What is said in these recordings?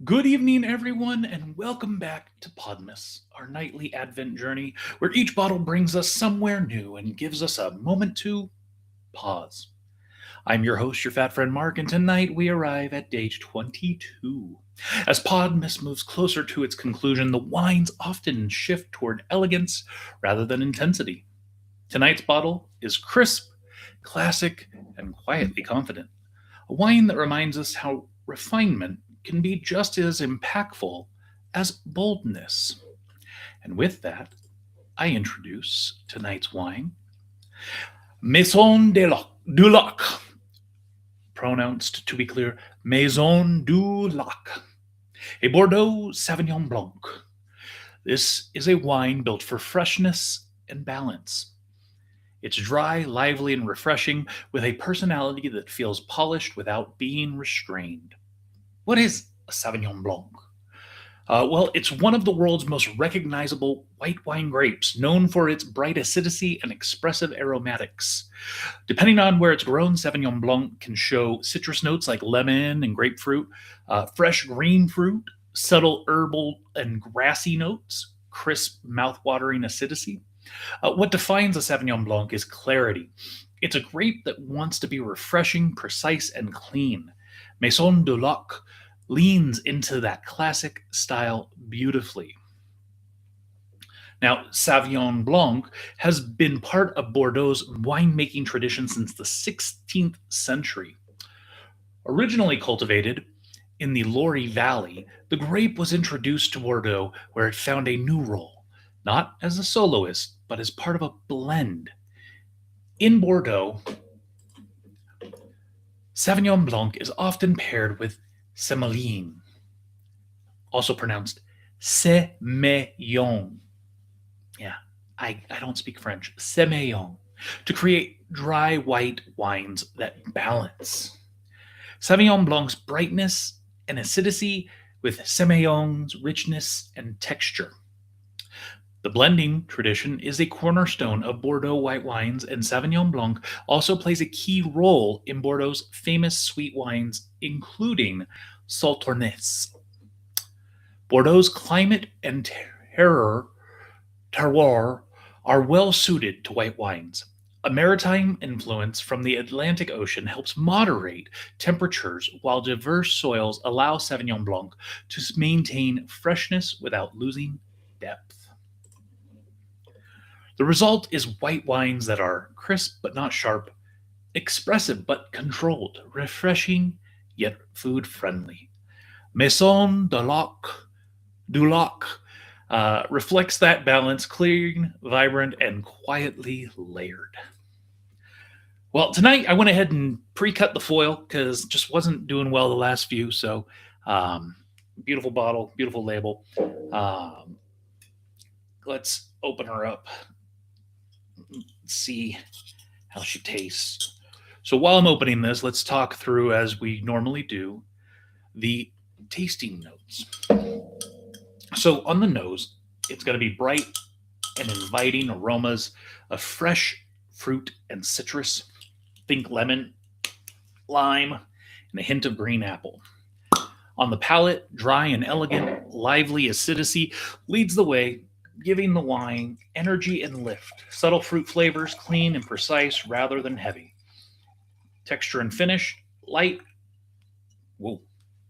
Good evening, everyone, and welcome back to Podmas, our nightly Advent journey where each bottle brings us somewhere new and gives us a moment to pause. I'm your host, your fat friend Mark, and tonight we arrive at day 22. As Podmas moves closer to its conclusion, the wines often shift toward elegance rather than intensity. Tonight's bottle is crisp, classic, and quietly confident. A wine that reminds us how refinement can be just as impactful as boldness. And with that, I introduce tonight's wine, du Lac, pronounced to be clear, Maison du Lac, a Bordeaux Sauvignon Blanc. This is a wine built for freshness and balance. It's dry, lively, and refreshing, with a personality that feels polished without being restrained. What is a Sauvignon Blanc? Well, it's one of the world's most recognizable white wine grapes, known for its bright acidity and expressive aromatics. Depending on where it's grown, Sauvignon Blanc can show citrus notes like lemon and grapefruit, fresh green fruit, subtle herbal and grassy notes, crisp, mouth-watering acidity. What defines a Sauvignon Blanc is clarity. It's a grape that wants to be refreshing, precise, and clean. Maison du Lac leans into that classic style beautifully. Now, Sauvignon Blanc has been part of Bordeaux's winemaking tradition since the 16th century. Originally cultivated in the Loire Valley, the grape was introduced to Bordeaux where it found a new role, not as a soloist, but as part of a blend. In Bordeaux, Sauvignon Blanc is often paired with Sémillon, also pronounced Sémillon. Yeah, I don't speak French. Sémillon, to create dry white wines that balance. Sauvignon Blanc's brightness and acidity with Sémillon's richness and texture. The blending tradition is a cornerstone of Bordeaux white wines, and Sauvignon Blanc also plays a key role in Bordeaux's famous sweet wines, including Sauternes. Bordeaux's climate and terroir are well suited to white wines. A maritime influence from the Atlantic Ocean helps moderate temperatures, while diverse soils allow Sauvignon Blanc to maintain freshness without losing depth. The result is white wines that are crisp but not sharp, expressive but controlled, refreshing yet food friendly. Maison du Lac reflects that balance, clean, vibrant, and quietly layered. Well, tonight I went ahead and pre-cut the foil because just wasn't doing well the last few. So, beautiful bottle, beautiful label. Let's open her up. See how she tastes. So while I'm opening this, let's talk through, as we normally do, the tasting notes. So on the nose, it's going to be bright and inviting aromas of fresh fruit and citrus. Think lemon, lime, and a hint of green apple. On the palate, dry and elegant, lively acidity leads the way, giving the wine energy and lift. Subtle fruit flavors, clean and precise rather than heavy. Texture and finish, light. Whoa,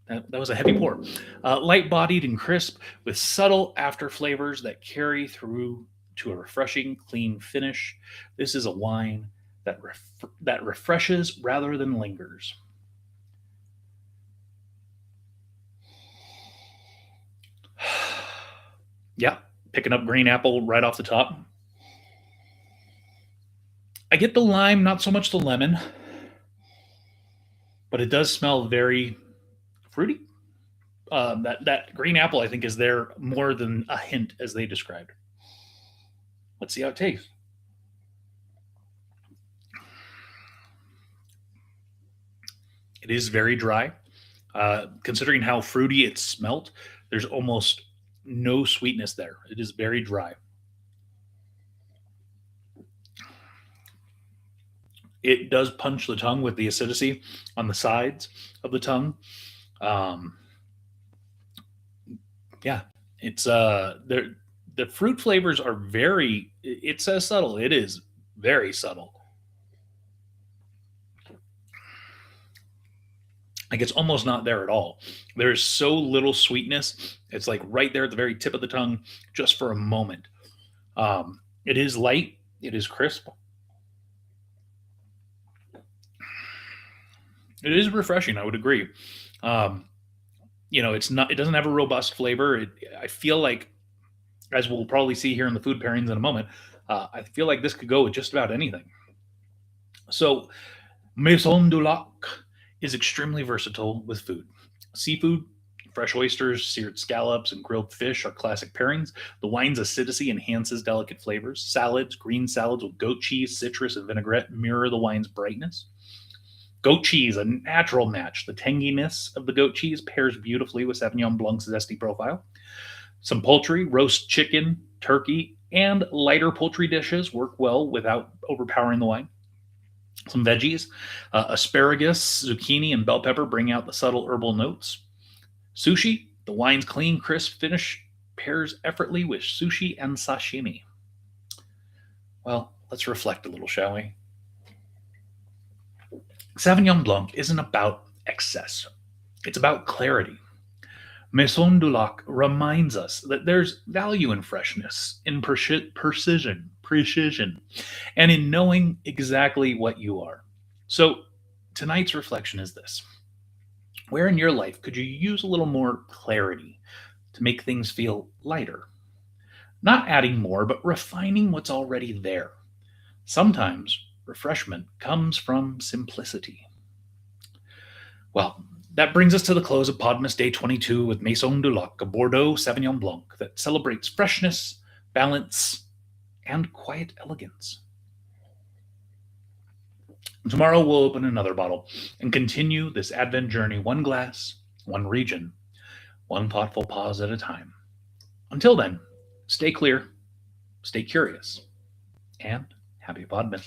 that was a heavy pour. Light bodied and crisp, with subtle after flavors that carry through to a refreshing, clean finish. This is a wine that refreshes rather than lingers. Yeah, picking up green apple right off the top. I get the lime, not so much the lemon, but it does smell very fruity. That green apple, I think, is there more than a hint, as they described. Let's see how it tastes. It is very dry. Considering how fruity it smelt, there's almost no sweetness there. It is very dry. It does punch the tongue with the acidity on the sides of the tongue. Um, Yeah, it's the fruit flavors are very. It says subtle. It is very subtle. Like it's almost not there at all. There's so little sweetness. It's like right there at the very tip of the tongue, just for a moment. It is light. It is crisp. It is refreshing. I would agree. Um, it's not. It doesn't have a robust flavor. I feel like, as we'll probably see here in the food pairings in a moment, I feel like this could go with just about anything. So, Maison du Lac is extremely versatile with food. Seafood, fresh oysters, seared scallops, and grilled fish are classic pairings. The wine's acidity enhances delicate flavors. Salads, green salads with goat cheese, citrus, and vinaigrette mirror the wine's brightness. Goat cheese, a natural match. The tanginess of the goat cheese pairs beautifully with Sauvignon Blanc's zesty profile. Some poultry, roast chicken, turkey, and lighter poultry dishes work well without overpowering the wine. Some veggies, asparagus, zucchini, and bell pepper bring out the subtle herbal notes. Sushi, the wine's clean, crisp finish pairs effortlessly with sushi and sashimi. Well, let's reflect a little, shall we? Sauvignon Blanc isn't about excess, it's about clarity. Maison du Lac reminds us that there's value in freshness, in precision, and in knowing exactly what you are. So, tonight's reflection is this: where in your life could you use a little more clarity to make things feel lighter? Not adding more, but refining what's already there. Sometimes refreshment comes from simplicity. Well, that brings us to the close of Podmas Day 22 with Maison du Lac, a Bordeaux Sauvignon Blanc that celebrates freshness, balance, and quiet elegance. Tomorrow we'll open another bottle and continue this Advent journey, one glass, one region, one thoughtful pause at a time. Until then, stay clear, stay curious, and happy Podmas.